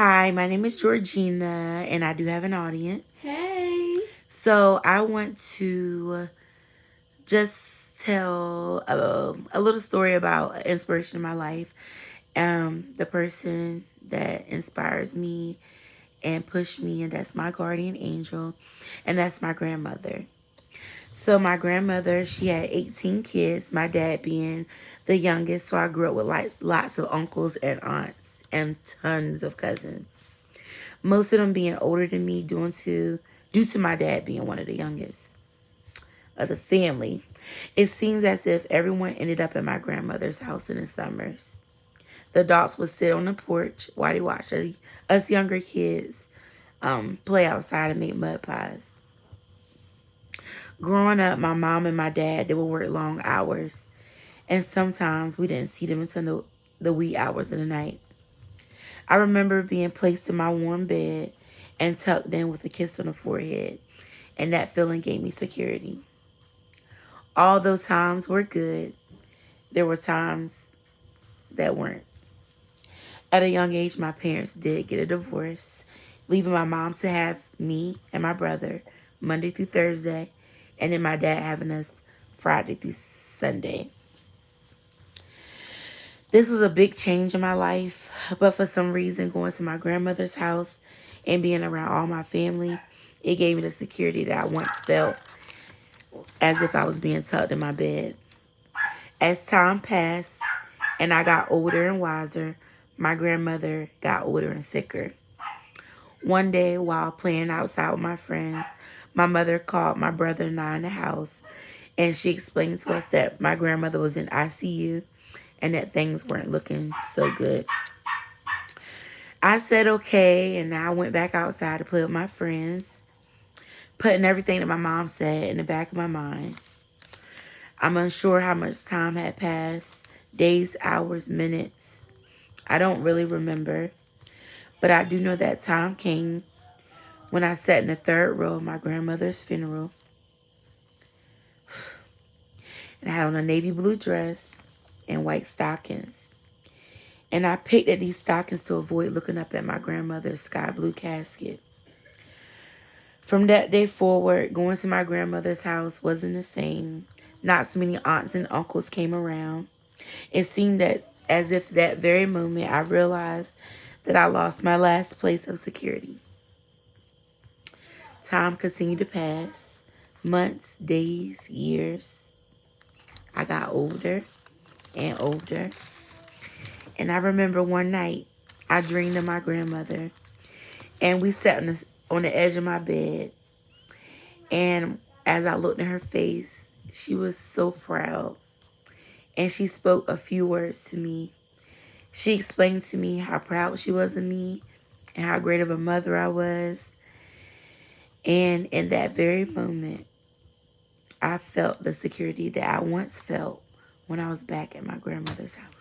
Hi, my name is Georgina, and I do have an audience. Hey. So I want to just tell a little story about inspiration in my life. The person that inspires me and pushed me, and that's my guardian angel, and that's my grandmother. So my grandmother, she had 18 kids, my dad being the youngest, so I grew up with like lots of uncles and aunts and tons of cousins. Most of them being older than me due to my dad being one of the youngest of the family. It seems as if everyone ended up at my grandmother's house in the summers. The adults would sit on the porch while they watched us younger kids play outside and make mud pies. Growing up, my mom and my dad, they would work long hours, and sometimes we didn't see them until the wee hours of the night. I remember being placed in my warm bed and tucked in with a kiss on the forehead, and that feeling gave me security. Although times were good, there were times that weren't. At a young age, my parents did get a divorce, leaving my mom to have me and my brother Monday through Thursday, and then my dad having us Friday through Sunday. This was a big change in my life, but for some reason, going to my grandmother's house and being around all my family, it gave me the security that I once felt as if I was being tucked in my bed. As time passed and I got older and wiser, my grandmother got older and sicker. One day, while playing outside with my friends, my mother called my brother and I in the house, and she explained to us that my grandmother was in ICU and that things weren't looking so good. I said okay, and I went back outside to play with my friends, putting everything that my mom said in the back of my mind. I'm unsure how much time had passed, days, hours, minutes. I don't really remember, but I do know that time came when I sat in the third row of my grandmother's funeral, and I had on a navy blue dress and white stockings. And I picked at these stockings to avoid looking up at my grandmother's sky blue casket. From that day forward, going to my grandmother's house wasn't the same. Not so many aunts and uncles came around. It seemed that as if that very moment I realized that I lost my last place of security. Time continued to pass. Months, days, years. I got older and older. And I remember one night I dreamed of my grandmother. And we sat on the edge of my bed. And as I looked in her face, she was so proud. And she spoke a few words to me. She explained to me how proud she was of me and how great of a mother I was. And in that very moment, I felt the security that I once felt when I was back at my grandmother's house.